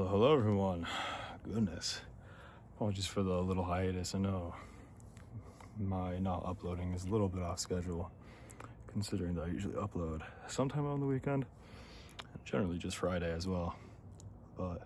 Hello everyone. Goodness. Apologies for the little hiatus. I know my not uploading is a little bit off schedule, considering that I usually upload sometime on the weekend, and generally just Friday as well. But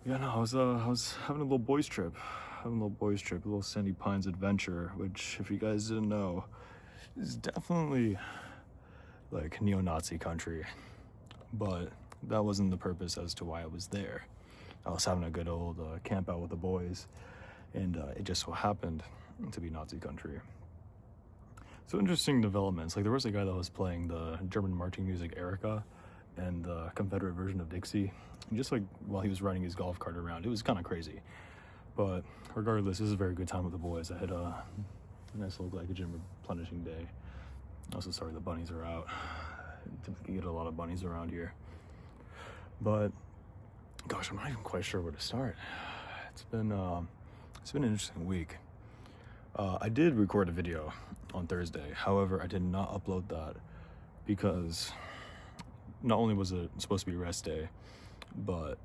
yeah, no, I was having a little boys trip, a little Sandy Pines adventure, which, if you guys didn't know, is definitely like neo-Nazi country. But that wasn't the purpose as to why I was there. I was having a good old camp out with the boys, and it just so happened to be Nazi country. So interesting developments. Like, there was a guy that was playing the German marching music Erica and the Confederate version of Dixie, and just like while he was riding his golf cart around, it was kind of crazy. But regardless, this is a very good time with the boys. I had a nice little glycogen replenishing day. Also, sorry, the bunnies are out. Typically get a lot of bunnies around here. But gosh, I'm not even quite sure where to start. It's been an interesting week. I did record a video on Thursday. However, I did not upload that because not only was it supposed to be rest day, but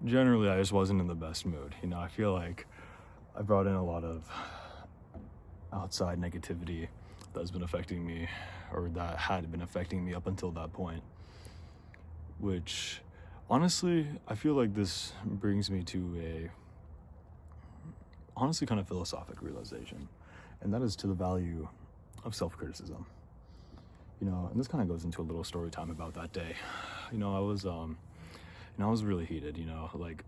generally I just wasn't in the best mood. You know, I feel like I brought in a lot of outside negativity that's been affecting me, or that had been affecting me up until that point, which honestly, I feel like this brings me to a honestly kind of philosophic realization, and that is to the value of self-criticism. You know, and this kind of goes into a little story time about that day. You know, I was really heated, you know, like,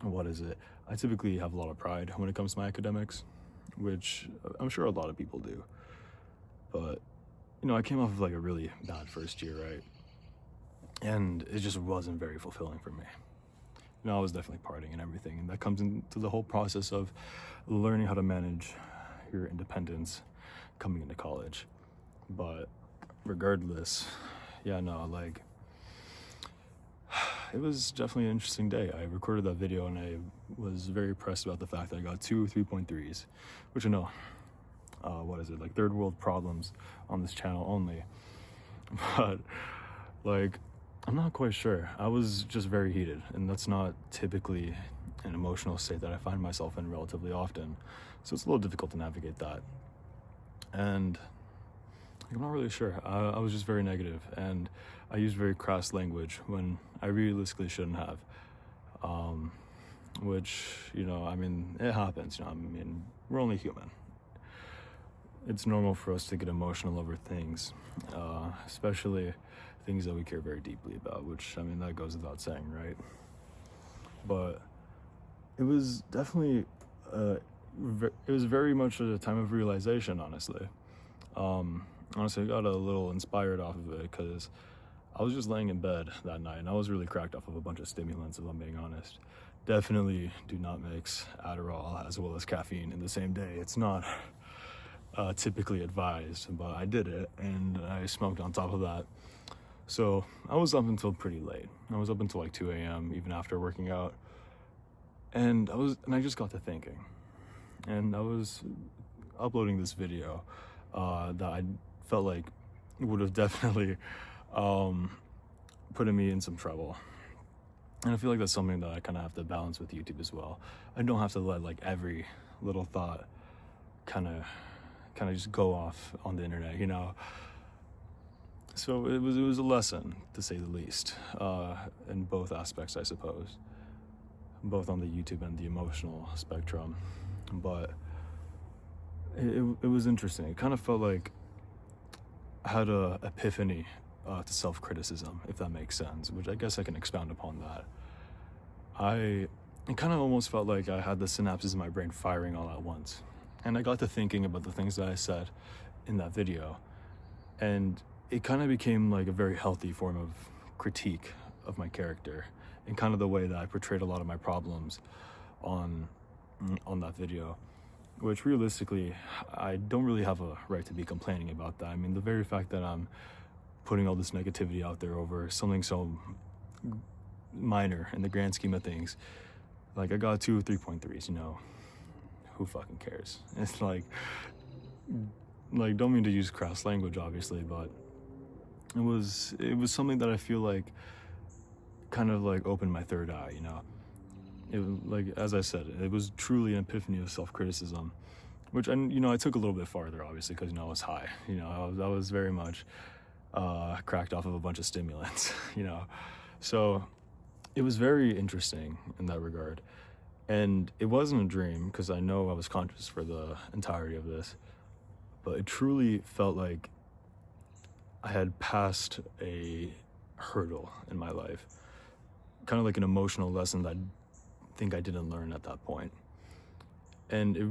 what is it? I typically have a lot of pride when it comes to my academics, which I'm sure a lot of people do. But, you know, I came off of like a really bad first year, right? And it just wasn't very fulfilling for me. You know, I was definitely partying and everything, and that comes into the whole process of learning how to manage your independence coming into college. But regardless, yeah, no, like, it was definitely an interesting day. I recorded that video and I was very impressed about the fact that I got 2 3.3s, which I know, like third world problems on this channel only. But like, I'm not quite sure. I was just very heated, and that's not typically an emotional state that I find myself in relatively often. So it's a little difficult to navigate that. And I'm not really sure. I was just very negative, and I used very crass language when I realistically shouldn't have. Which, you know, I mean, it happens. You know, I mean, we're only human. It's normal for us to get emotional over things, especially things that we care very deeply about, which, I mean, that goes without saying, right? But it was definitely, it was very much a time of realization, honestly. Honestly, I got a little inspired off of it because I was just laying in bed that night, and I was really cracked off of a bunch of stimulants, if I'm being honest. Definitely do not mix Adderall as well as caffeine in the same day. It's not typically advised, but I did it, and I smoked on top of that. So I was up until pretty late. I was up until like 2 a.m. even after working out, and I just got to thinking, and I was uploading this video that I felt like would have definitely put me in some trouble. And I feel like that's something that I kind of have to balance with YouTube as well. I don't have to let like every little thought kind of just go off on the internet, you know. So it was a lesson, to say the least, in both aspects, I suppose, both on the YouTube and the emotional spectrum. But it was interesting. It kind of felt like I had a epiphany to self-criticism, if that makes sense, which I guess I can expound upon that. It kind of almost felt like I had the synapses in my brain firing all at once. And I got to thinking about the things that I said in that video. And it kind of became like a very healthy form of critique of my character, and kind of the way that I portrayed a lot of my problems on that video, which realistically, I don't really have a right to be complaining about that. I mean, the very fact that I'm putting all this negativity out there over something so minor in the grand scheme of things, like I got 2 3.3s, you know, who fucking cares? It's like, don't mean to use crass language, obviously, but it was something that I feel like kind of like opened my third eye, you know. Like, as I said, it was truly an epiphany of self-criticism, which, and you know, I took a little bit farther, obviously, because, you know, I was high. You know, I was very much cracked off of a bunch of stimulants, you know. So it was very interesting in that regard. And it wasn't a dream, because I know I was conscious for the entirety of this, but it truly felt like I had passed a hurdle in my life, kind of like an emotional lesson that I think I didn't learn at that point. And it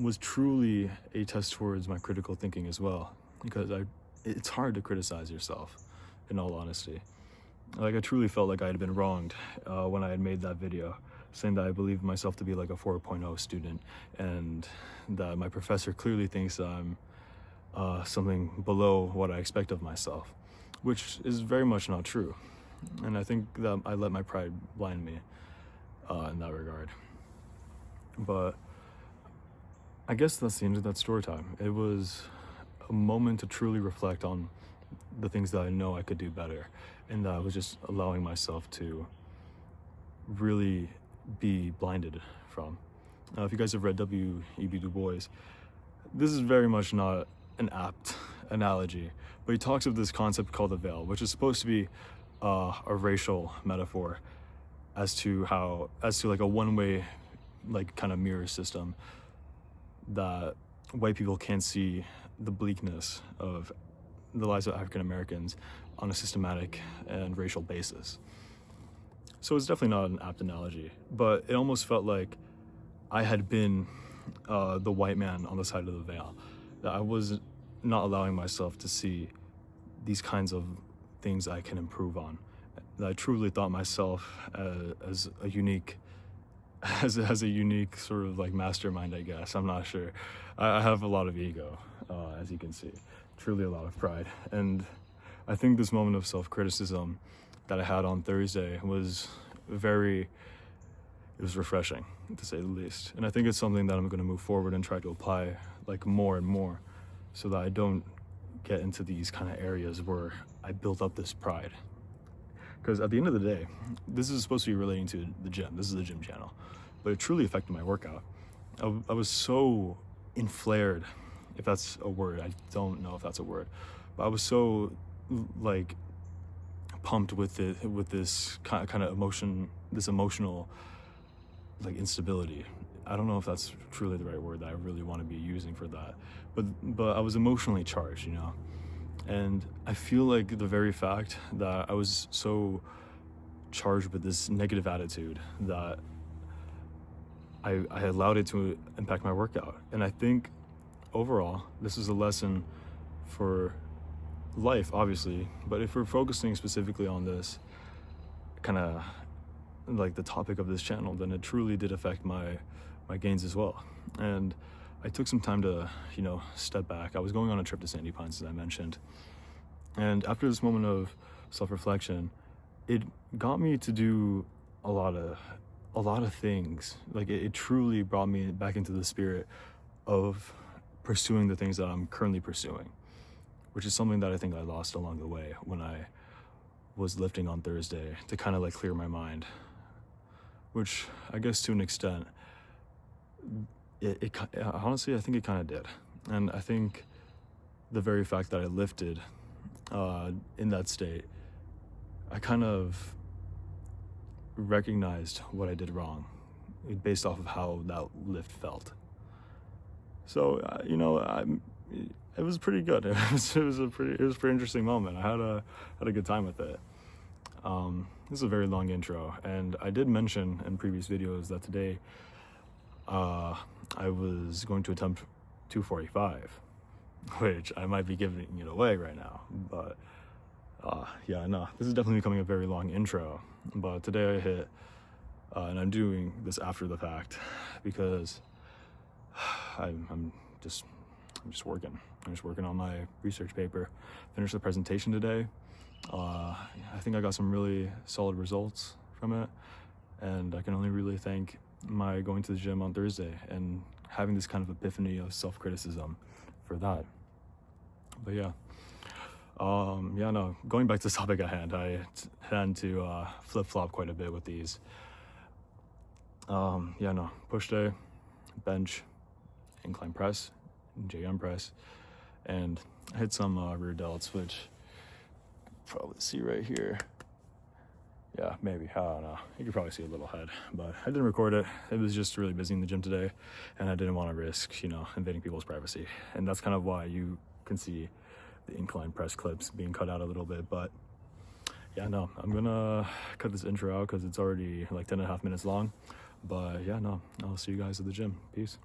was truly a test towards my critical thinking as well, because it's hard to criticize yourself, in all honesty. Like, I truly felt like I had been wronged when I had made that video, saying that I believed myself to be like a 4.0 student, and that my professor clearly thinks that I'm something below what I expect of myself, which is very much not true. And I think that I let my pride blind me in that regard. But I guess that's the end of that story time. It was a moment to truly reflect on the things that I know I could do better, and that I was just allowing myself to really be blinded from. If you guys have read W.E.B. Du Bois, this is very much not an apt analogy, but he talks of this concept called the veil, which is supposed to be a racial metaphor as to like a one-way, like, kind of mirror system, that white people can't see the bleakness of the lives of African Americans on a systematic and racial basis. So it's definitely not an apt analogy, but it almost felt like I had been the white man on the side of the veil, that I was not allowing myself to see these kinds of things I can improve on. That I truly thought myself as a unique sort of like mastermind, I guess. I'm not sure. I have a lot of ego, as you can see, truly a lot of pride. And I think this moment of self-criticism that I had on Thursday was it was refreshing, to say the least. And I think it's something that I'm going to move forward and try to apply, like, more and more, so that I don't get into these kind of areas where I build up this pride. Because at the end of the day, this is supposed to be relating to the gym. This is the gym channel. But it truly affected my workout. I was so inflared, if that's a word. I don't know if that's a word. But I was so, like, pumped with this kind of emotion, this emotional, like, instability. I don't know if that's truly the right word that I really want to be using for that. But I was emotionally charged, you know? And I feel like the very fact that I was so charged with this negative attitude, that I allowed it to impact my workout. And I think overall, this is a lesson for life, obviously, but if we're focusing specifically on this kind of like the topic of this channel, then it truly did affect my gains as well. And I took some time to, you know, step back. I was going on a trip to Sandy Pines, as I mentioned. And after this moment of self-reflection, it got me to do a lot of things. Like, it truly brought me back into the spirit of pursuing the things that I'm currently pursuing, which is something that I think I lost along the way when I was lifting on Thursday, to kind of like clear my mind, which I guess to an extent, it honestly, I think it kind of did. And I think the very fact that I lifted in that state, I kind of recognized what I did wrong based off of how that lift felt. So, you know, it was pretty good. It was a pretty interesting moment. I had a good time with it. This is a very long intro, and I did mention in previous videos that today I was going to attempt 245, which I might be giving it away right now, but yeah, no, this is definitely becoming a very long intro. But today I hit, and I'm doing this after the fact, because I'm just working. I'm just working on my research paper. Finished the presentation today. I think I got some really solid results from it, and I can only really thank my going to the gym on Thursday and having this kind of epiphany of self-criticism for that. But yeah, Yeah, no, going back to the topic at hand, I tend to flip-flop quite a bit with these. Yeah, no, push day, bench, incline press, JM press, and I hit some rear delts, which probably see right here. Yeah, maybe, I don't know. You could probably see a little head, but I didn't record it. It was just really busy in the gym today, and I didn't want to risk, invading people's privacy. And that's kind of why you can see the incline press clips being cut out a little bit. But yeah, no, I'm gonna cut this intro out because it's already like 10.5 minutes long. But yeah, no, I'll see you guys at the gym. Peace.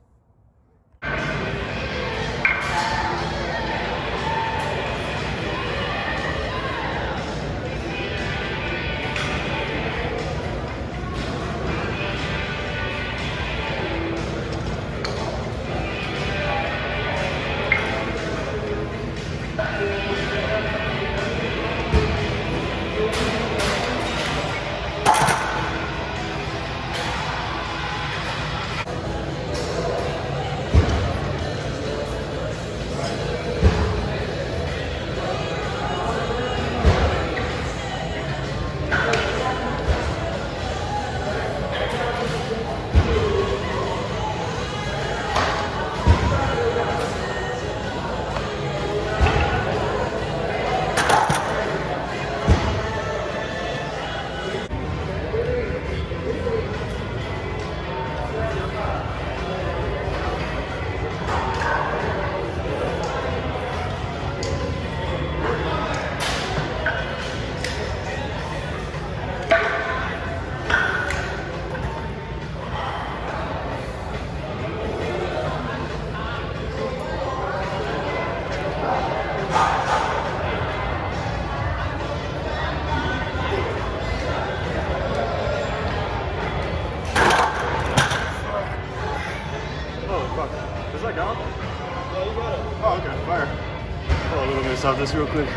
Is that gone? Yeah, you got it. Oh, okay, fire. Oh, a little bit stop this real quick.